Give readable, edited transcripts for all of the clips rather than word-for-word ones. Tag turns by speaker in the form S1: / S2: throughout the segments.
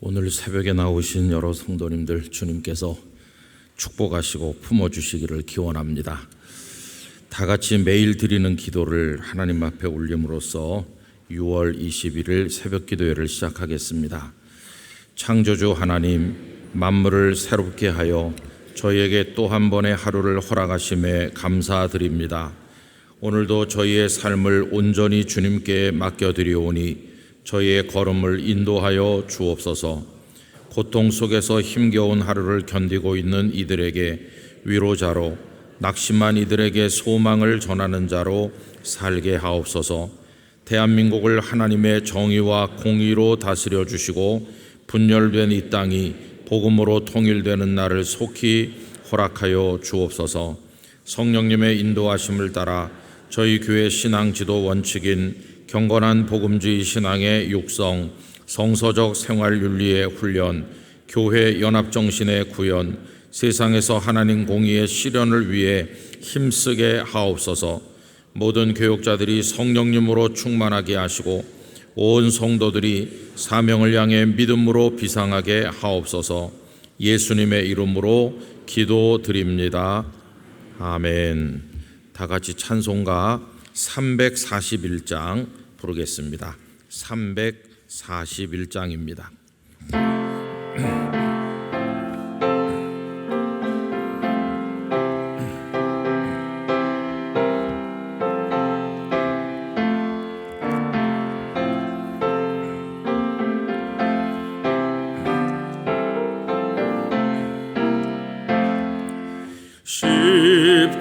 S1: 오늘 새벽에 나오신 여러 성도님들 주님께서 축복하시고 품어주시기를 기원합니다. 다 같이 매일 드리는 기도를 하나님 앞에 올림으로써 6월 21일 새벽 기도회를 시작하겠습니다. 창조주 하나님, 만물을 새롭게 하여 저희에게 또 한 번의 하루를 허락하심에 감사드립니다. 오늘도 저희의 삶을 온전히 주님께 맡겨드리오니 저희의 걸음을 인도하여 주옵소서. 고통 속에서 힘겨운 하루를 견디고 있는 이들에게 위로자로, 낙심한 이들에게 소망을 전하는 자로 살게 하옵소서. 대한민국을 하나님의 정의와 공의로 다스려 주시고 분열된 이 땅이 복음으로 통일되는 날을 속히 허락하여 주옵소서. 성령님의 인도하심을 따라 저희 교회 신앙 지도 원칙인 경건한 복음주의 신앙의 육성, 성서적 생활윤리의 훈련, 교회 연합정신의 구현, 세상에서 하나님 공의의 실현을 위해 힘쓰게 하옵소서. 모든 교육자들이 성령님으로 충만하게 하시고 온 성도들이 사명을 향해 믿음으로 비상하게 하옵소서. 예수님의 이름으로 기도드립니다. 아멘. 다 같이 찬송가 341장 부르겠습니다. 341장입니다.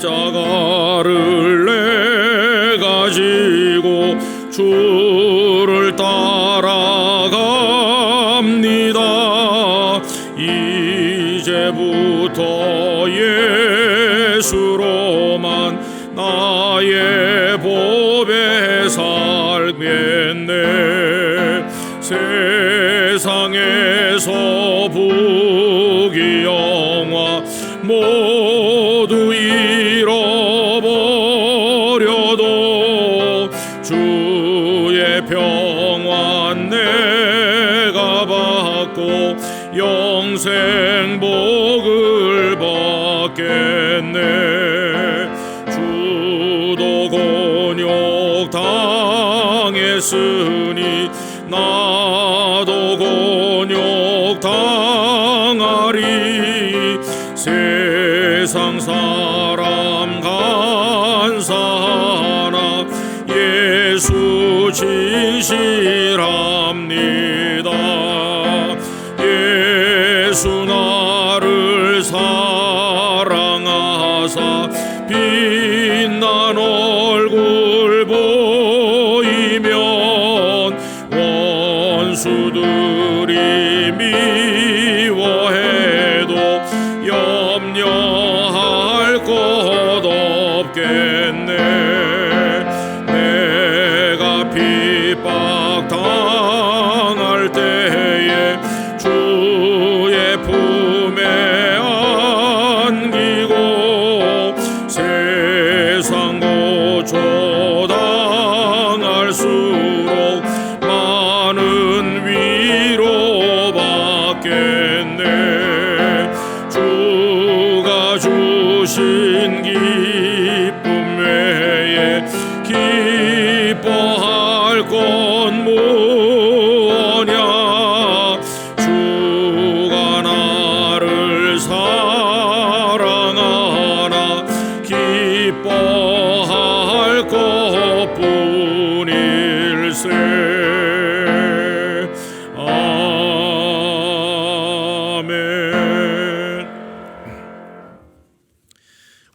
S2: 십자가를 내가 지고 주를 따라갑니다. 이제부터 예수로만 나의 법에 살겠네. 세상에서 부귀영화 모두 잃어버려도 주의 평안 내가 받고 영생 복을 받겠네. 주도 곤욕 당했으니 나도 곤욕 당하리. 세상 사람 간사하나 예수 진실합니다. 예수 나를 사랑하사 빛난 얼굴 보이면 원수들이 미워해도 염려할 것 없겠네. 내가 핍박 당할 때에 주의 품에 안기고 세상 고초 당할수록 많은 위로 받겠네. 주가 주신 기쁨 외에 기뻐할 건 뭐냐. 주가 나를 사랑하나 기뻐할 것뿐일세. 아멘.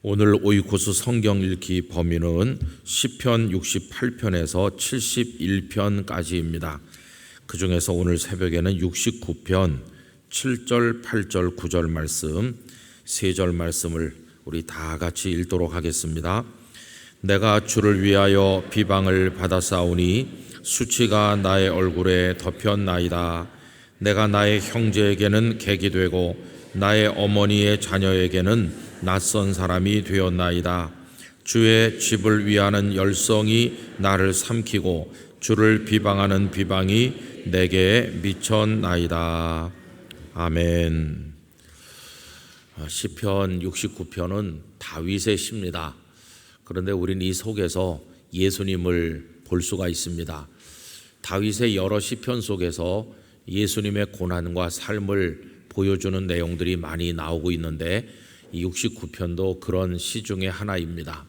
S1: 오늘 오이코스 성경 읽기 범위는 시편 68편에서 71편까지입니다. 그 중에서 오늘 새벽에는 69편 7절, 8절, 9절 말씀, 3절 말씀을 우리 다 같이 읽도록 하겠습니다. 내가 주를 위하여 비방을 받았사오니 수치가 나의 얼굴에 덮였나이다. 내가 나의 형제에게는 객이 되고 나의 어머니의 자녀에게는 낯선 사람이 되었나이다. 주의 집을 위하는 열성이 나를 삼키고 주를 비방하는 비방이 내게 미쳤나이다. 아멘. 시편 69편은 다윗의 시입니다. 그런데 우리는 이 속에서 예수님을 볼 수가 있습니다. 다윗의 여러 시편 속에서 예수님의 고난과 삶을 보여주는 내용들이 많이 나오고 있는데 이 69편도 그런 시 중에 하나입니다.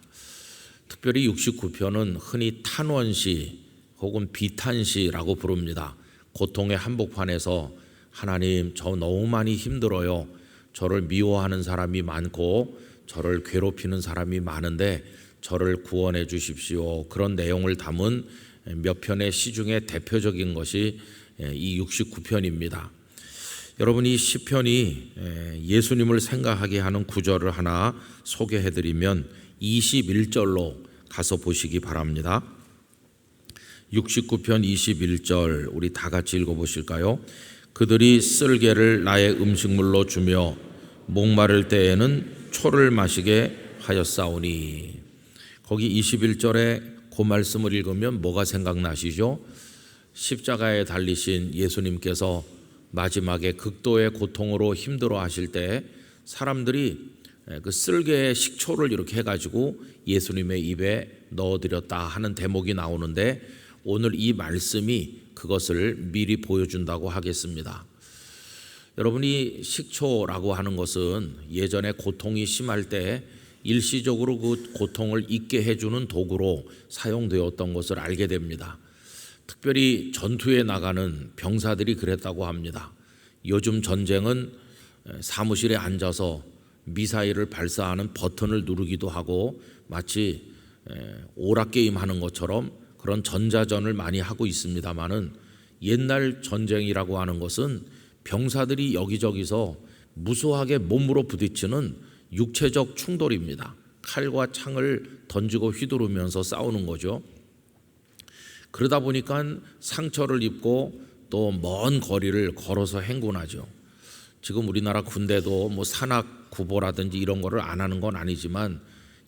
S1: 특별히 69편은 흔히 탄원시 혹은 비탄시라고 부릅니다. 고통의 한복판에서 하나님, 저 너무 많이 힘들어요. 저를 미워하는 사람이 많고 저를 괴롭히는 사람이 많은데 저를 구원해 주십시오. 그런 내용을 담은 몇 편의 시 중에 대표적인 것이 이 69편입니다. 여러분, 이 시편이 예수님을 생각하게 하는 구절을 하나 소개해드리면 21절로 가서 보시기 바랍니다. 69편 21절 우리 다 같이 읽어보실까요? 그들이 쓸개를 나의 음식물로 주며 목마를 때에는 초를 마시게 하였사오니. 거기 21절에 그 말씀을 읽으면 뭐가 생각나시죠? 십자가에 달리신 예수님께서 마지막에 극도의 고통으로 힘들어 하실 때 사람들이 그 쓸개의 식초를 이렇게 해가지고 예수님의 입에 넣어드렸다 하는 대목이 나오는데 오늘 이 말씀이 그것을 미리 보여준다고 하겠습니다. 여러분이 식초라고 하는 것은 예전에 고통이 심할 때 일시적으로 그 고통을 잊게 해주는 도구로 사용되었던 것을 알게 됩니다. 특별히 전투에 나가는 병사들이 그랬다고 합니다. 요즘 전쟁은 사무실에 앉아서 미사일을 발사하는 버튼을 누르기도 하고 마치 오락게임 하는 것처럼 그런 전자전을 많이 하고 있습니다마는 옛날 전쟁이라고 하는 것은 병사들이 여기저기서 무수하게 몸으로 부딪히는 육체적 충돌입니다. 칼과 창을 던지고 휘두르면서 싸우는 거죠. 그러다 보니까 상처를 입고 또 먼 거리를 걸어서 행군하죠. 지금 우리나라 군대도 뭐 산악 구보라든지 이런 거를 안 하는 건 아니지만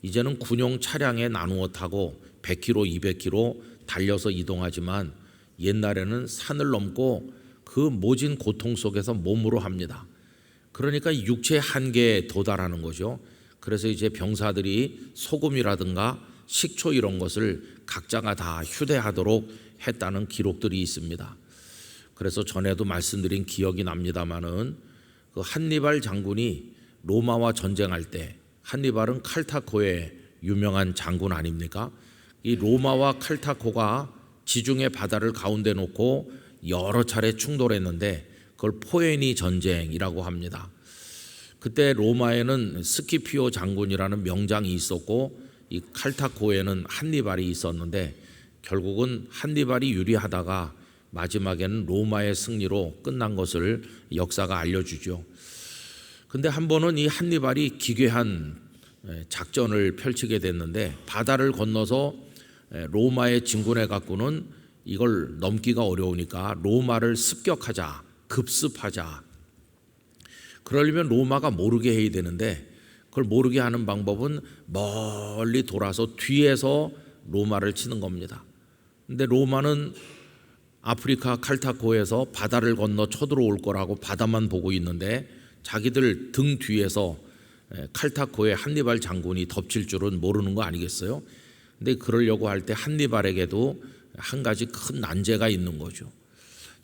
S1: 이제는 군용 차량에 나누어 타고 100km, 200km 달려서 이동하지만 옛날에는 산을 넘고 그 모진 고통 속에서 몸으로 합니다. 그러니까 육체의 한계에 도달하는 거죠. 그래서 이제 병사들이 소금이라든가 식초 이런 것을 각자가 다 휴대하도록 했다는 기록들이 있습니다. 그래서 전에도 말씀드린 기억이 납니다마는 그 한니발 장군이 로마와 전쟁할 때, 한니발은 칼타코의 유명한 장군 아닙니까? 이 로마와 칼타코가 지중해 바다를 가운데 놓고 여러 차례 충돌했는데 그걸 포에니 전쟁이라고 합니다. 그때 로마에는 스키피오 장군이라는 명장이 있었고 이 칼타코에는 한니발이 있었는데 결국은 한니발이 유리하다가 마지막에는 로마의 승리로 끝난 것을 역사가 알려주죠. 근데 한 번은 이 한니발이 기괴한 작전을 펼치게 됐는데 바다를 건너서 로마에 진군해 갖고는 이걸 넘기가 어려우니까 로마를 습격하자, 급습하자. 그러려면 로마가 모르게 해야 되는데 그걸 모르게 하는 방법은 멀리 돌아서 뒤에서 로마를 치는 겁니다. 근데 로마는 아프리카 칼타코에서 바다를 건너 쳐들어올 거라고 바다만 보고 있는데 자기들 등 뒤에서 칼타코의 한니발 장군이 덮칠 줄은 모르는 거 아니겠어요? 근데 그러려고 할 때 한니발에게도 한 가지 큰 난제가 있는 거죠.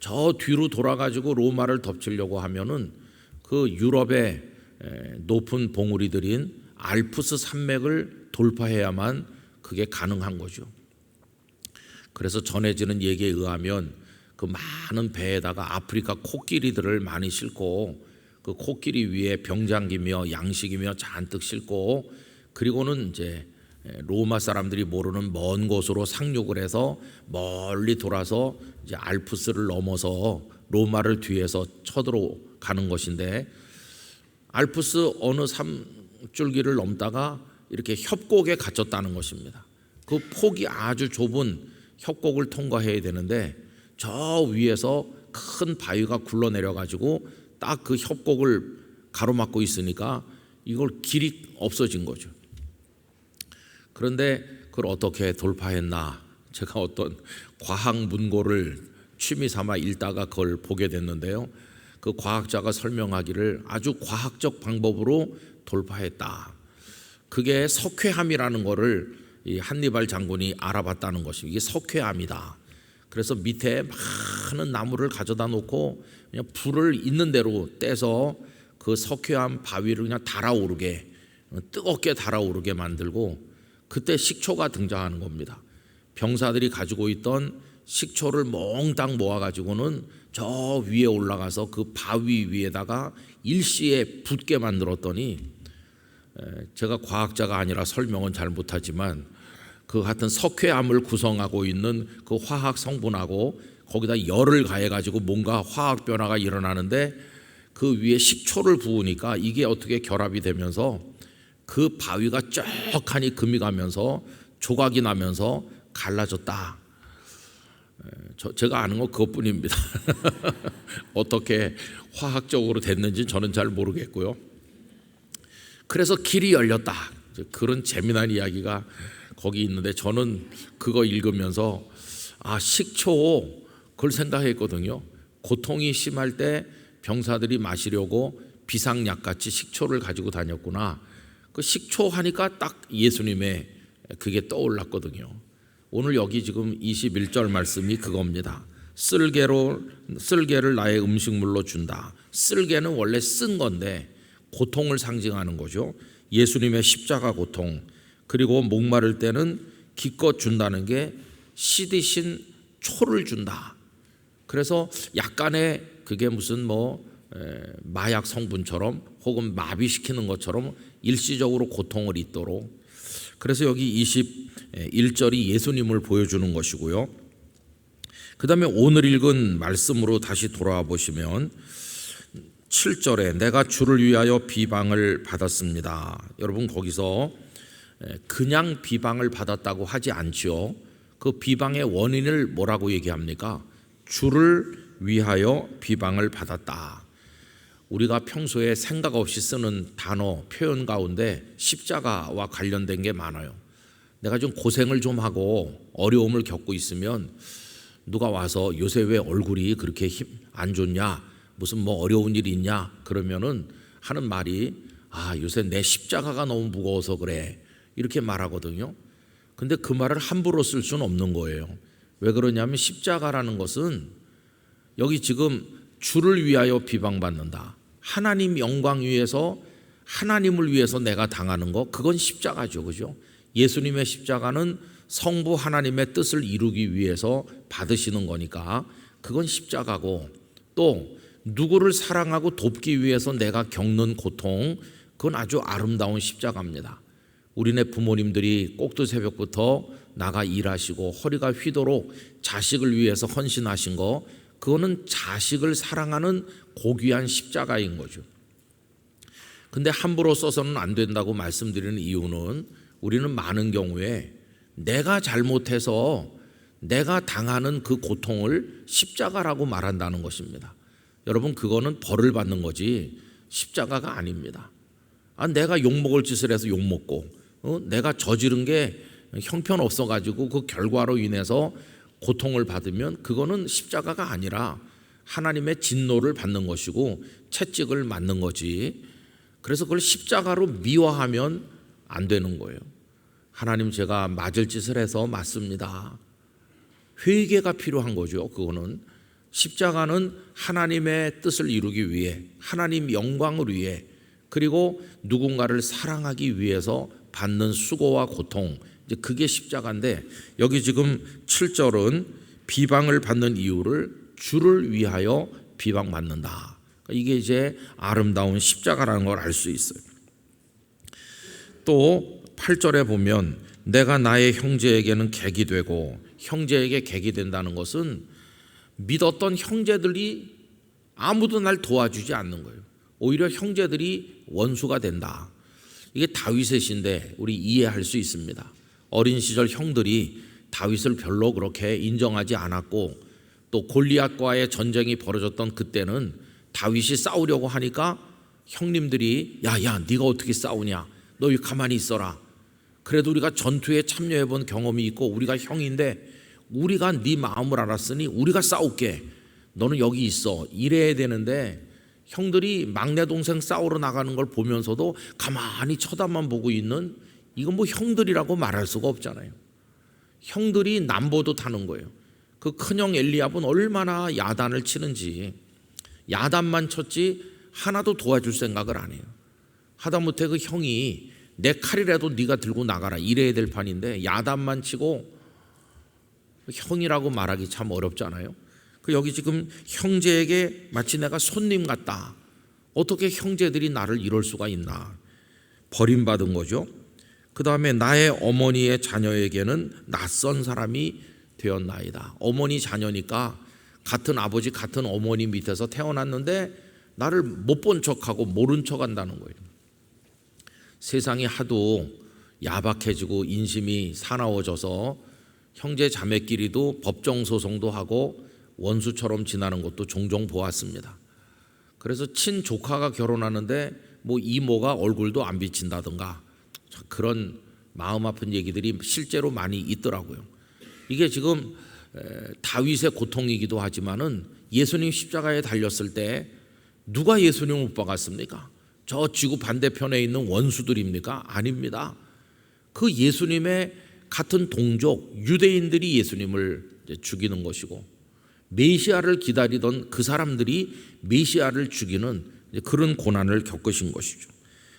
S1: 저 뒤로 돌아가지고 로마를 덮치려고 하면은 그 유럽의 높은 봉우리들인 알프스 산맥을 돌파해야만 그게 가능한 거죠. 그래서 전해지는 얘기에 의하면 그 많은 배에다가 아프리카 코끼리들을 많이 싣고 그 코끼리 위에 병장기며 양식이며 잔뜩 싣고 그리고는 이제 로마 사람들이 모르는 먼 곳으로 상륙을 해서 멀리 돌아서 이제 알프스를 넘어서 로마를 뒤에서 쳐들어가는 것인데 알프스 어느 산줄기를 넘다가 이렇게 협곡에 갇혔다는 것입니다. 그 폭이 아주 좁은 협곡을 통과해야 되는데 저 위에서 큰 바위가 굴러내려 가지고 딱 그 협곡을 가로막고 있으니까 이걸 길이 없어진 거죠. 그런데 그걸 어떻게 돌파했나? 제가 어떤 과학 문고를 취미 삼아 읽다가 그걸 보게 됐는데요. 그 과학자가 설명하기를 아주 과학적 방법으로 돌파했다. 그게 석회암이라는 거를 이 한니발 장군이 알아봤다는 것이 이게 석회암이다. 그래서 밑에 많은 나무를 가져다 놓고 그냥 불을 있는 대로 떼서 그 석회암 바위를 그냥 달아오르게 뜨겁게 달아오르게 만들고 그때 식초가 등장하는 겁니다. 병사들이 가지고 있던 식초를 몽땅 모아가지고는 저 위에 올라가서 그 바위 위에다가 일시에 붓게 만들었더니 제가 과학자가 아니라 설명은 잘 못하지만 그 같은 석회암을 구성하고 있는 그 화학 성분하고 거기다 열을 가해가지고 뭔가 화학 변화가 일어나는데 그 위에 식초를 부으니까 이게 어떻게 결합이 되면서 그 바위가 쩍하니 금이 가면서 조각이 나면서 갈라졌다. 제가 아는 건 그것뿐입니다. 어떻게 화학적으로 됐는지 저는 잘 모르겠고요. 그래서 길이 열렸다. 그런 재미난 이야기가 거기 있는데 저는 그거 읽으면서 식초 그걸 생각했거든요. 고통이 심할 때 병사들이 마시려고 비상약같이 식초를 가지고 다녔구나. 그 식초 하니까 딱 예수님의 그게 떠올랐거든요. 오늘 여기 지금 21절 말씀이 그겁니다. 쓸개를 나의 음식물로 준다. 쓸개는 원래 쓴 건데 고통을 상징하는 거죠. 예수님의 십자가 고통, 그리고 목마를 때는 기껏 준다는 게 씨 대신 초를 준다. 그래서 약간의 그게 무슨 마약 성분처럼 혹은 마비시키는 것처럼 일시적으로 고통을 잊도록. 그래서 여기 21절이 예수님을 보여주는 것이고요. 그 다음에 오늘 읽은 말씀으로 다시 돌아와 보시면 7절에 내가 주를 위하여 비방을 받았습니다. 여러분 거기서 그냥 비방을 받았다고 하지 않지요. 그 비방의 원인을 뭐라고 얘기합니까? 주를 위하여 비방을 받았다. 우리가 평소에 생각 없이 쓰는 단어, 표현 가운데 십자가와 관련된 게 많아요. 내가 좀 고생을 좀 하고 어려움을 겪고 있으면 누가 와서 요새 왜 얼굴이 그렇게 안 좋냐, 무슨 어려운 일이 있냐 그러면은 하는 말이 요새 내 십자가가 너무 무거워서 그래 이렇게 말하거든요. 근데 그 말을 함부로 쓸 수는 없는 거예요. 왜 그러냐면 십자가라는 것은 여기 지금 주를 위하여 비방받는다. 하나님 영광 위해서 하나님을 위해서 내가 당하는 거 그건 십자가죠. 그죠? 예수님의 십자가는 성부 하나님의 뜻을 이루기 위해서 받으시는 거니까 그건 십자가고, 또 누구를 사랑하고 돕기 위해서 내가 겪는 고통 그건 아주 아름다운 십자가입니다. 우리네 부모님들이 꼭두 새벽부터 나가 일하시고 허리가 휘도록 자식을 위해서 헌신하신 거 그거는 자식을 사랑하는 고귀한 십자가인 거죠. 근데 함부로 써서는 안 된다고 말씀드리는 이유는 우리는 많은 경우에 내가 잘못해서 내가 당하는 그 고통을 십자가라고 말한다는 것입니다. 여러분 그거는 벌을 받는 거지 십자가가 아닙니다. 내가 욕먹을 짓을 해서 욕먹고 내가 저지른 게 형편없어 가지고 그 결과로 인해서 고통을 받으면 그거는 십자가가 아니라 하나님의 진노를 받는 것이고 채찍을 맞는 거지. 그래서 그걸 십자가로 미화하면 안 되는 거예요. 하나님 제가 맞을 짓을 해서 맞습니다. 회개가 필요한 거죠. 그거는 십자가는 하나님의 뜻을 이루기 위해, 하나님 영광을 위해, 그리고 누군가를 사랑하기 위해서 받는 수고와 고통, 이제 그게 십자가인데 여기 지금 7절은 비방을 받는 이유를 주를 위하여 비방받는다. 이게 이제 아름다운 십자가라는 걸 알 수 있어요. 또 8절에 보면 내가 나의 형제에게는 객이 되고, 형제에게 객이 된다는 것은 믿었던 형제들이 아무도 날 도와주지 않는 거예요. 오히려 형제들이 원수가 된다. 이게 다윗의 시인데 우리 이해할 수 있습니다. 어린 시절 형들이 다윗을 별로 그렇게 인정하지 않았고, 또 골리앗과의 전쟁이 벌어졌던 그때는 다윗이 싸우려고 하니까 형님들이 야 네가 어떻게 싸우냐, 너 가만히 있어라. 그래도 우리가 전투에 참여해 본 경험이 있고 우리가 형인데 우리가 네 마음을 알았으니 우리가 싸울게. 너는 여기 있어. 이래야 되는데 형들이 막내 동생 싸우러 나가는 걸 보면서도 가만히 쳐다만 보고 있는, 이건 뭐 형들이라고 말할 수가 없잖아요. 형들이 남보도 타는 거예요. 그 큰형 엘리압은 얼마나 야단을 치는지, 야단만 쳤지 하나도 도와줄 생각을 안 해요. 하다못해 그 형이 내 칼이라도 네가 들고 나가라 이래야 될 판인데 야단만 치고 형이라고 말하기 참 어렵잖아요. 그 여기 지금 형제에게 마치 내가 손님 같다. 어떻게 형제들이 나를 이럴 수가 있나. 버림받은 거죠. 그 다음에 나의 어머니의 자녀에게는 낯선 사람이 되었나이다. 어머니 자녀니까 같은 아버지 같은 어머니 밑에서 태어났는데 나를 못 본 척하고 모른 척 한다는 거예요. 세상이 하도 야박해지고 인심이 사나워져서 형제 자매끼리도 법정 소송도 하고 원수처럼 지나는 것도 종종 보았습니다. 그래서 친조카가 결혼하는데 뭐 이모가 얼굴도 안 비친다든가 그런 마음 아픈 얘기들이 실제로 많이 있더라고요. 이게 지금 다윗의 고통이기도 하지만은 예수님 십자가에 달렸을 때 누가 예수님을 못 박았습니까? 저 지구 반대편에 있는 원수들입니까? 아닙니다. 그 예수님의 같은 동족 유대인들이 예수님을 죽이는 것이고, 메시아를 기다리던 그 사람들이 메시아를 죽이는 그런 고난을 겪으신 것이죠.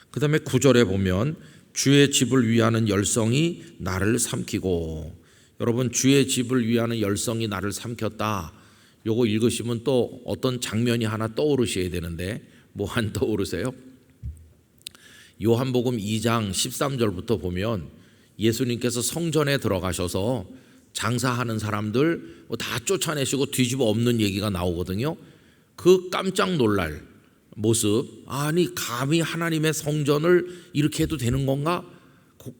S1: 그 다음에 9절에 보면 주의 집을 위하는 열성이 나를 삼키고, 여러분 주의 집을 위하는 열성이 나를 삼켰다. 요거 읽으시면 또 어떤 장면이 하나 떠오르셔야 되는데 뭐 안 떠오르세요? 요한복음 2장 13절부터 보면 예수님께서 성전에 들어가셔서 장사하는 사람들 다 쫓아내시고 뒤집어 엎는 얘기가 나오거든요. 그 깜짝 놀랄 모습, 아니 감히 하나님의 성전을 이렇게 해도 되는 건가?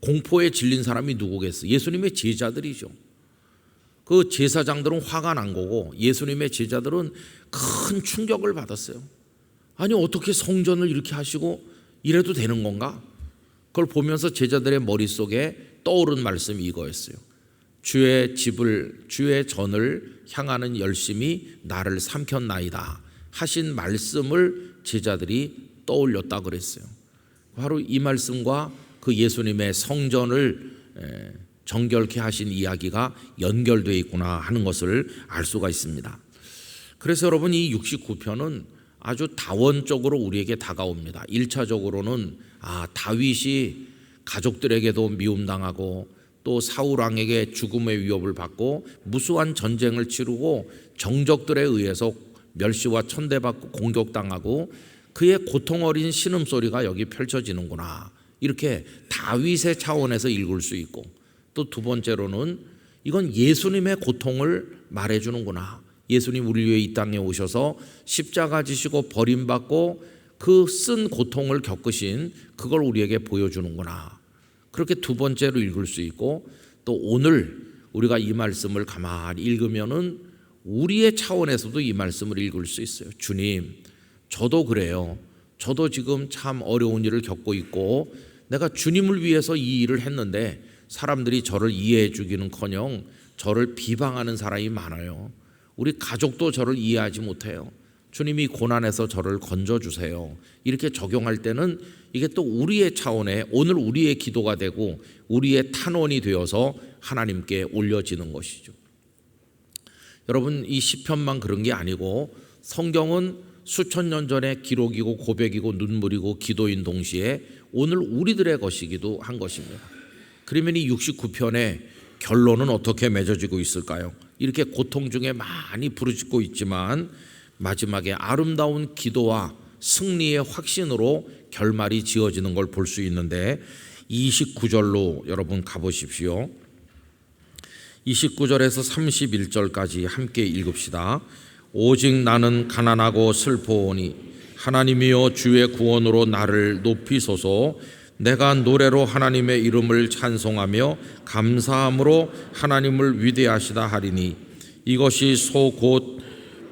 S1: 공포에 질린 사람이 누구겠어? 예수님의 제자들이죠. 그 제사장들은 화가 난 거고 예수님의 제자들은 큰 충격을 받았어요. 아니 어떻게 성전을 이렇게 하시고 이래도 되는 건가? 그걸 보면서 제자들의 머릿속에 떠오른 말씀이 이거였어요. 주의 집을, 주의 전을 향하는 열심이 나를 삼켰나이다 하신 말씀을 제자들이 떠올렸다 그랬어요. 바로 이 말씀과 그 예수님의 성전을 정결케 하신 이야기가 연결되어 있구나 하는 것을 알 수가 있습니다. 그래서 여러분 이 69편은 아주 다원적으로 우리에게 다가옵니다. 1차적으로는 다윗이 가족들에게도 미움당하고 또 사울 왕에게 죽음의 위협을 받고 무수한 전쟁을 치르고 정적들에 의해서 멸시와 천대받고 공격당하고 그의 고통 어린 신음소리가 여기 펼쳐지는구나. 이렇게 다윗의 차원에서 읽을 수 있고, 또 두 번째로는 이건 예수님의 고통을 말해주는구나. 예수님 우리 위해 이 땅에 오셔서 십자가 지시고 버림받고 그 쓴 고통을 겪으신 그걸 우리에게 보여주는구나. 그렇게 두 번째로 읽을 수 있고, 또 오늘 우리가 이 말씀을 가만히 읽으면은 우리의 차원에서도 이 말씀을 읽을 수 있어요. 주님, 저도 그래요. 저도 지금 참 어려운 일을 겪고 있고 내가 주님을 위해서 이 일을 했는데 사람들이 저를 이해해 주기는커녕 저를 비방하는 사람이 많아요. 우리 가족도 저를 이해하지 못해요. 주님이 고난에서 저를 건져주세요. 이렇게 적용할 때는 이게 또 우리의 차원에 오늘 우리의 기도가 되고 우리의 탄원이 되어서 하나님께 올려지는 것이죠. 여러분 이 시편만 그런 게 아니고 성경은 수천 년 전의 기록이고 고백이고 눈물이고 기도인 동시에 오늘 우리들의 것이기도 한 것입니다. 그러면 이 69편의 결론은 어떻게 맺어지고 있을까요? 이렇게 고통 중에 많이 부르짖고 있지만 마지막에 아름다운 기도와 승리의 확신으로 결말이 지어지는 걸 볼 수 있는데 29절로 여러분 가보십시오. 29절에서 31절까지 함께 읽읍시다. 오직 나는 가난하고 슬퍼오니 하나님이여 주의 구원으로 나를 높이소서. 내가 노래로 하나님의 이름을 찬송하며 감사함으로 하나님을 위대하시다 하리니 이것이 소 곧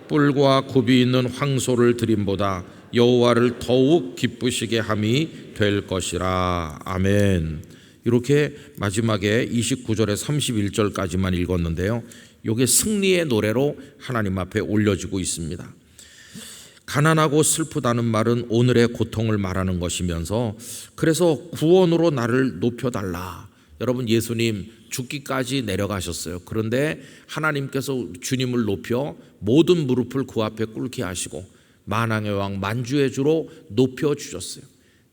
S1: 뿔과 굽이 있는 황소를 드림보다 여호와를 더욱 기쁘시게 함이 될 것이라. 아멘. 이렇게 마지막에 29절에 31절까지만 읽었는데요. 이게 승리의 노래로 하나님 앞에 올려지고 있습니다. 가난하고 슬프다는 말은 오늘의 고통을 말하는 것이면서 그래서 구원으로 나를 높여달라. 여러분, 예수님 죽기까지 내려가셨어요. 그런데 하나님께서 주님을 높여 모든 무릎을 그 앞에 꿇게 하시고 만왕의 왕 만주의 주로 높여주셨어요.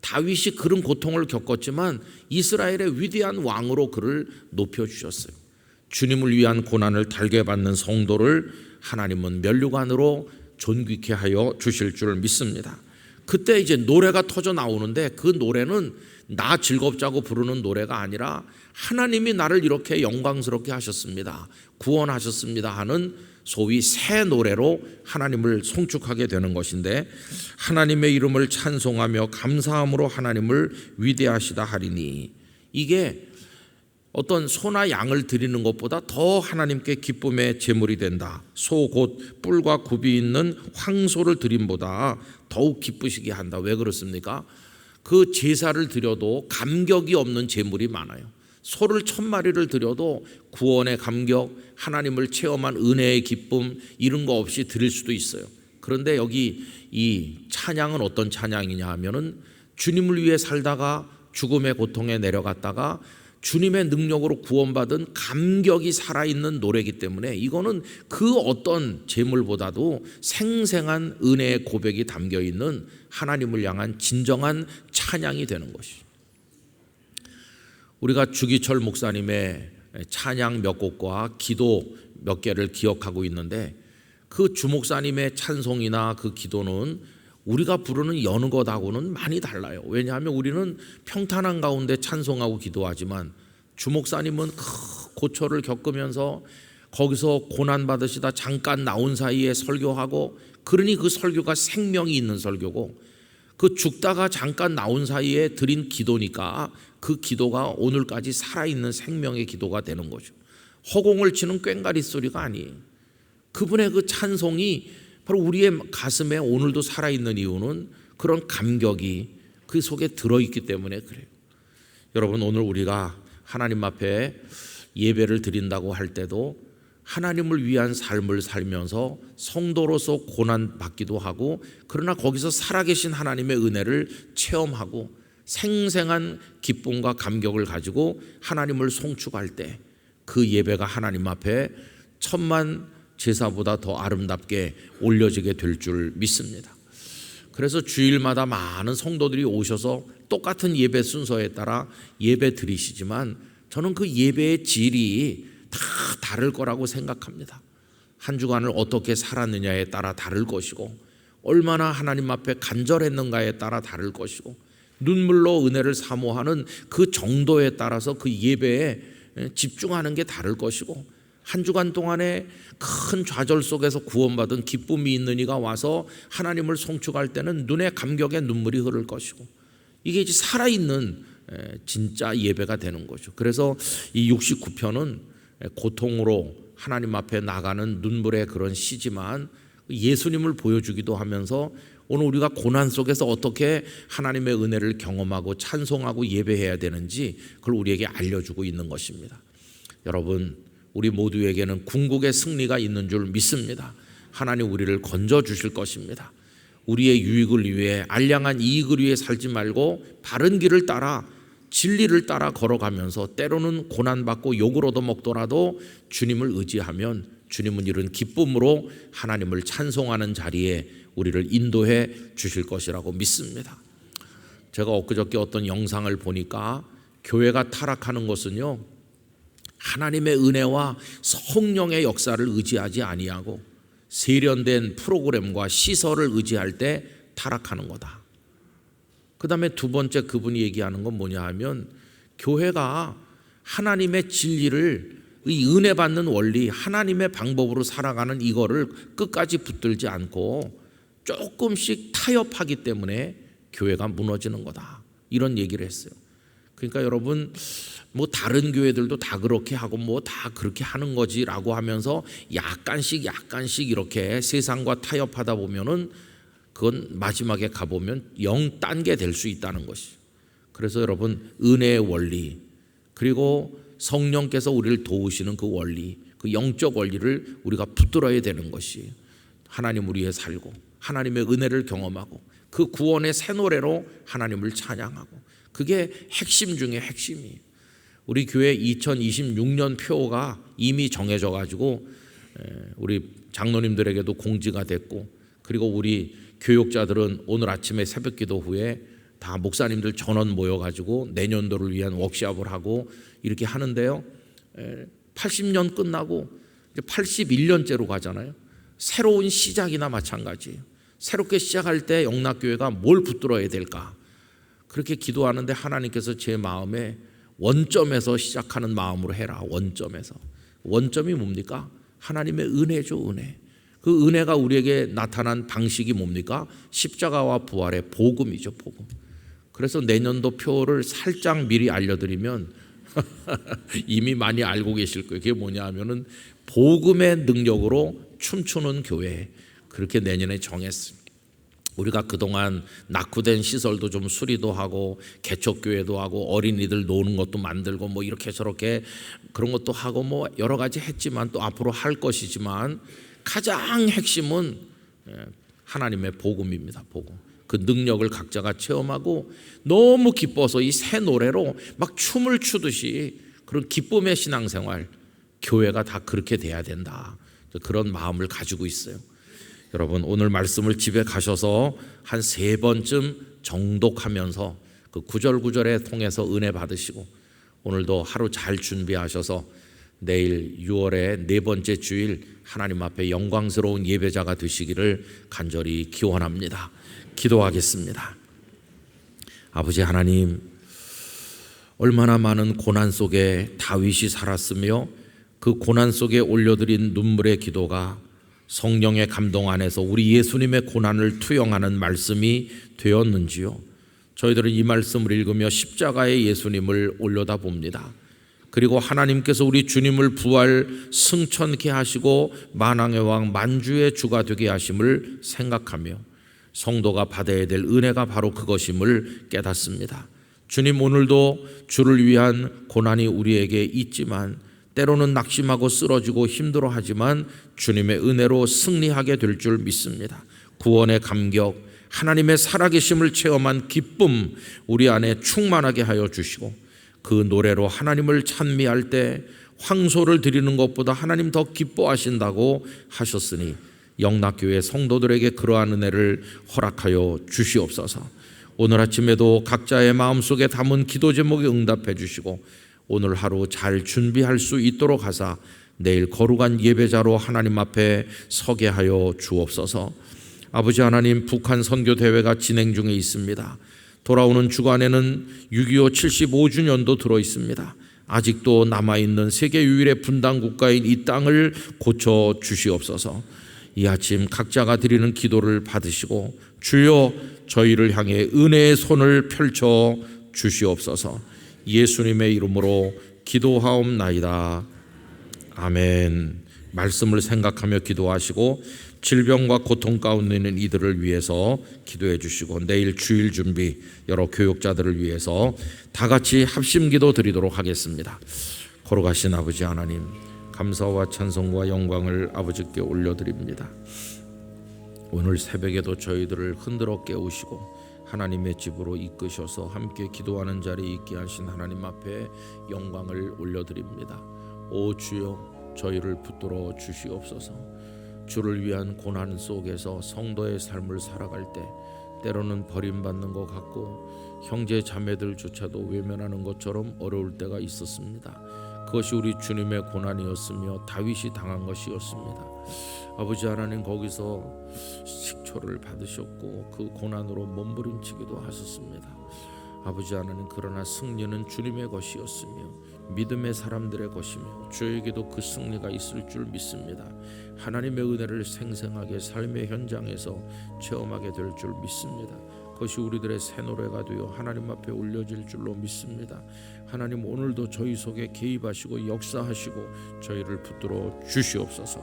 S1: 다윗이 그런 고통을 겪었지만 이스라엘의 위대한 왕으로 그를 높여주셨어요. 주님을 위한 고난을 달게 받는 성도를 하나님은 면류관으로 존귀케 하여 주실 줄 믿습니다. 그때 이제 노래가 터져 나오는데 그 노래는 나 즐겁자고 부르는 노래가 아니라 하나님이 나를 이렇게 영광스럽게 하셨습니다, 구원하셨습니다 하는 소위 새 노래로 하나님을 송축하게 되는 것인데, 하나님의 이름을 찬송하며 감사함으로 하나님을 위대하시다 하리니, 이게 어떤 소나 양을 드리는 것보다 더 하나님께 기쁨의 제물이 된다. 소 곧 뿔과 굽이 있는 황소를 드림보다 더욱 기쁘시게 한다. 왜 그렇습니까? 그 제사를 드려도 감격이 없는 제물이 많아요. 소를 1000마리를 드려도 구원의 감격, 하나님을 체험한 은혜의 기쁨 이런 거 없이 드릴 수도 있어요. 그런데 여기 이 찬양은 어떤 찬양이냐 하면은 주님을 위해 살다가 죽음의 고통에 내려갔다가 주님의 능력으로 구원받은 감격이 살아있는 노래이기 때문에 이거는 그 어떤 제물보다도 생생한 은혜의 고백이 담겨있는 하나님을 향한 진정한 찬양이 되는 것이죠. 우리가 주기철 목사님의 찬양 몇 곡과 기도 몇 개를 기억하고 있는데, 그 주 목사님의 찬송이나 그 기도는 우리가 부르는 여느 것하고는 많이 달라요. 왜냐하면 우리는 평탄한 가운데 찬송하고 기도하지만 주 목사님은 고초를 겪으면서 거기서 고난받으시다 잠깐 나온 사이에 설교하고, 그러니 그 설교가 생명이 있는 설교고, 그 죽다가 잠깐 나온 사이에 드린 기도니까 그 기도가 오늘까지 살아있는 생명의 기도가 되는 거죠. 허공을 치는 꽹과리 소리가 아니에요. 그분의 그 찬송이 바로 우리의 가슴에 오늘도 살아있는 이유는 그런 감격이 그 속에 들어있기 때문에 그래요. 여러분, 오늘 우리가 하나님 앞에 예배를 드린다고 할 때도 하나님을 위한 삶을 살면서 성도로서 고난받기도 하고, 그러나 거기서 살아계신 하나님의 은혜를 체험하고 생생한 기쁨과 감격을 가지고 하나님을 송축할 때 그 예배가 하나님 앞에 1000만 제사보다 더 아름답게 올려지게 될 줄 믿습니다. 그래서 주일마다 많은 성도들이 오셔서 똑같은 예배 순서에 따라 예배 드리시지만 저는 그 예배의 질이 다 다를 거라고 생각합니다. 한 주간을 어떻게 살았느냐에 따라 다를 것이고, 얼마나 하나님 앞에 간절했는가에 따라 다를 것이고, 눈물로 은혜를 사모하는 그 정도에 따라서 그 예배에 집중하는 게 다를 것이고, 한 주간 동안에 큰 좌절 속에서 구원받은 기쁨이 있는 이가 와서 하나님을 송축할 때는 눈에 감격의 눈물이 흐를 것이고, 이게 이제 살아있는 진짜 예배가 되는 거죠. 그래서 이 69편은 고통으로 하나님 앞에 나가는 눈물의 그런 시지만 예수님을 보여주기도 하면서 오늘 우리가 고난 속에서 어떻게 하나님의 은혜를 경험하고 찬송하고 예배해야 되는지 그걸 우리에게 알려주고 있는 것입니다. 여러분, 우리 모두에게는 궁극의 승리가 있는 줄 믿습니다. 하나님 우리를 건져주실 것입니다. 우리의 유익을 위해, 알량한 이익을 위해 살지 말고 바른 길을 따라, 진리를 따라 걸어가면서 때로는 고난받고 욕을 얻어먹더라도 주님을 의지하면 주님은 이런 기쁨으로 하나님을 찬송하는 자리에 우리를 인도해 주실 것이라고 믿습니다. 제가 엊그저께 어떤 영상을 보니까 교회가 타락하는 것은요, 하나님의 은혜와 성령의 역사를 의지하지 아니하고 세련된 프로그램과 시설을 의지할 때 타락하는 거다. 그 다음에 두 번째 그분이 얘기하는 건 뭐냐 하면, 교회가 하나님의 진리를, 이 은혜 받는 원리, 하나님의 방법으로 살아가는 이거를 끝까지 붙들지 않고 조금씩 타협하기 때문에 교회가 무너지는 거다, 이런 얘기를 했어요. 그러니까 여러분, 뭐 다른 교회들도 다 그렇게 하고 뭐 다 그렇게 하는 거지라고 하면서 약간씩 이렇게 세상과 타협하다 보면은 그건 마지막에 가보면 0단계 될 수 있다는 것이. 그래서 여러분, 은혜의 원리, 그리고 성령께서 우리를 도우시는 그 원리, 그 영적 원리를 우리가 붙들어야 되는 것이 하나님 위에 살고 하나님의 은혜를 경험하고 그 구원의 새 노래로 하나님을 찬양하고, 그게 핵심 중에 핵심이에요. 우리 교회 2026년 표가 이미 정해져 가지고 우리 장로님들에게도 공지가 됐고, 그리고 우리 교육자들은 오늘 아침에 새벽기도 후에 다 목사님들 전원 모여가지고 내년도를 위한 워크숍을 하고 이렇게 하는데요, 80년 끝나고 이제 81년째로 가잖아요. 새로운 시작이나 마찬가지예요. 새롭게 시작할 때 영락교회가 뭘 붙들어야 될까, 그렇게 기도하는데 하나님께서 제 마음에 원점에서 시작하는 마음으로 해라. 원점에서. 원점이 뭡니까? 하나님의 은혜죠. 은혜. 그 은혜가 우리에게 나타난 방식이 뭡니까? 십자가와 부활의 복음이죠. 복음. 그래서 내년도 표를 살짝 미리 알려드리면 이미 많이 알고 계실 거예요. 그게 뭐냐 하면은 복음의 능력으로 춤추는 교회, 그렇게 내년에 정했습니다. 우리가 그동안 낙후된 시설도 좀 수리도 하고 개척교회도 하고 어린이들 노는 것도 만들고 뭐 이렇게 저렇게 그런 것도 하고 뭐 여러 가지 했지만 또 앞으로 할 것이지만 가장 핵심은 하나님의 복음입니다. 복음. 그 능력을 각자가 체험하고 너무 기뻐서 이 새 노래로 막 춤을 추듯이 그런 기쁨의 신앙생활, 교회가 다 그렇게 돼야 된다. 그런 마음을 가지고 있어요. 여러분, 오늘 말씀을 집에 가셔서 한 3번쯤 정독하면서 그 구절구절에 통해서 은혜 받으시고, 오늘도 하루 잘 준비하셔서 내일 6월의 4번째 주일 하나님 앞에 영광스러운 예배자가 되시기를 간절히 기원합니다. 기도하겠습니다. 아버지 하나님, 얼마나 많은 고난 속에 다윗이 살았으며 그 고난 속에 올려드린 눈물의 기도가 성령의 감동 안에서 우리 예수님의 고난을 투영하는 말씀이 되었는지요. 저희들은 이 말씀을 읽으며 십자가의 예수님을 올려다봅니다. 그리고 하나님께서 우리 주님을 부활 승천케 하시고 만왕의 왕 만주의 주가 되게 하심을 생각하며 성도가 받아야 될 은혜가 바로 그것임을 깨닫습니다. 주님, 오늘도 주를 위한 고난이 우리에게 있지만 때로는 낙심하고 쓰러지고 힘들어하지만 주님의 은혜로 승리하게 될 줄 믿습니다. 구원의 감격, 하나님의 살아계심을 체험한 기쁨 우리 안에 충만하게 하여 주시고, 그 노래로 하나님을 찬미할 때 황소를 드리는 것보다 하나님 더 기뻐하신다고 하셨으니 영락교회 성도들에게 그러한 은혜를 허락하여 주시옵소서. 오늘 아침에도 각자의 마음속에 담은 기도 제목에 응답해 주시고 오늘 하루 잘 준비할 수 있도록 하사 내일 거룩한 예배자로 하나님 앞에 서게 하여 주옵소서. 아버지 하나님, 북한 선교 대회가 진행 중에 있습니다. 돌아오는 주간에는 6.25 75주년도 들어 있습니다. 아직도 남아있는 세계 유일의 분단 국가인 이 땅을 고쳐 주시옵소서. 이 아침 각자가 드리는 기도를 받으시고 주여 저희를 향해 은혜의 손을 펼쳐 주시옵소서. 예수님의 이름으로 기도하옵나이다. 아멘. 말씀을 생각하며 기도하시고 질병과 고통 가운데 있는 이들을 위해서 기도해 주시고 내일 주일 준비 여러 교육자들을 위해서 다 같이 합심기도 드리도록 하겠습니다. 거룩하신 아버지 하나님, 감사와 찬송과 영광을 아버지께 올려드립니다. 오늘 새벽에도 저희들을 흔들어 깨우시고 하나님의 집으로 이끄셔서 함께 기도하는 자리에 있게 하신 하나님 앞에 영광을 올려드립니다. 오 주여, 저희를 붙들어 주시옵소서. 주를 위한 고난 속에서 성도의 삶을 살아갈 때 때로는 버림받는 것 같고 형제 자매들조차도 외면하는 것처럼 어려울 때가 있었습니다. 그것이 우리 주님의 고난이었으며 다윗이 당한 것이었습니다. 아버지 하나님, 거기서 식초를 받으셨고 그 고난으로 몸부림치기도 하셨습니다. 아버지 하나님, 그러나 승리는 주님의 것이었으며 믿음의 사람들의 것이며 저에게도 그 승리가 있을 줄 믿습니다. 하나님의 은혜를 생생하게 삶의 현장에서 체험하게 될 줄 믿습니다. 그것이 우리들의 새 노래가 되어 하나님 앞에 올려질 줄로 믿습니다. 하나님, 오늘도 저희 속에 개입하시고 역사하시고 저희를 붙들어 주시옵소서.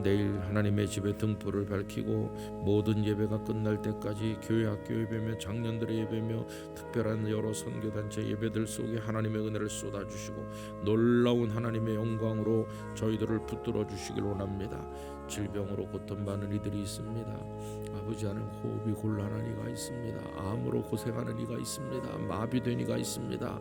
S1: 내일 하나님의 집에 등불을 밝히고 모든 예배가 끝날 때까지 교회 학교 예배며 장년들의 예배며 특별한 여러 선교단체 예배들 속에 하나님의 은혜를 쏟아주시고 놀라운 하나님의 영광으로 저희들을 붙들어 주시길 원합니다. 질병으로 고통받는 이들이 있습니다. 아버지 하나님, 호흡이 곤란한 이가 있습니다. 암으로 고생하는 이가 있습니다. 마비된 이가 있습니다.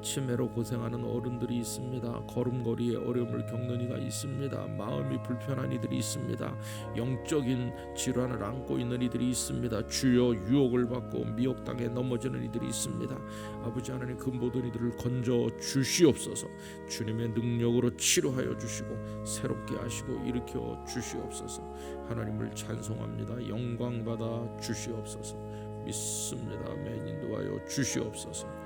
S1: 치매로 고생하는 어른들이 있습니다. 걸음걸이에 어려움을 겪는 이가 있습니다. 마음이 불편한 이들이 있습니다. 영적인 질환을 안고 있는 이들이 있습니다. 주여, 유혹을 받고 미혹당에 넘어지는 이들이 있습니다. 아버지 하나님, 그 모든 이들을 건져 주시옵소서. 주님의 능력으로 치료하여 주시고 새롭게 하시고 일으켜 주시옵소서. 하나님을 찬송합니다. 영광 받아 주시옵소서. 믿습니다. 아멘. 인도하여 주시옵소서.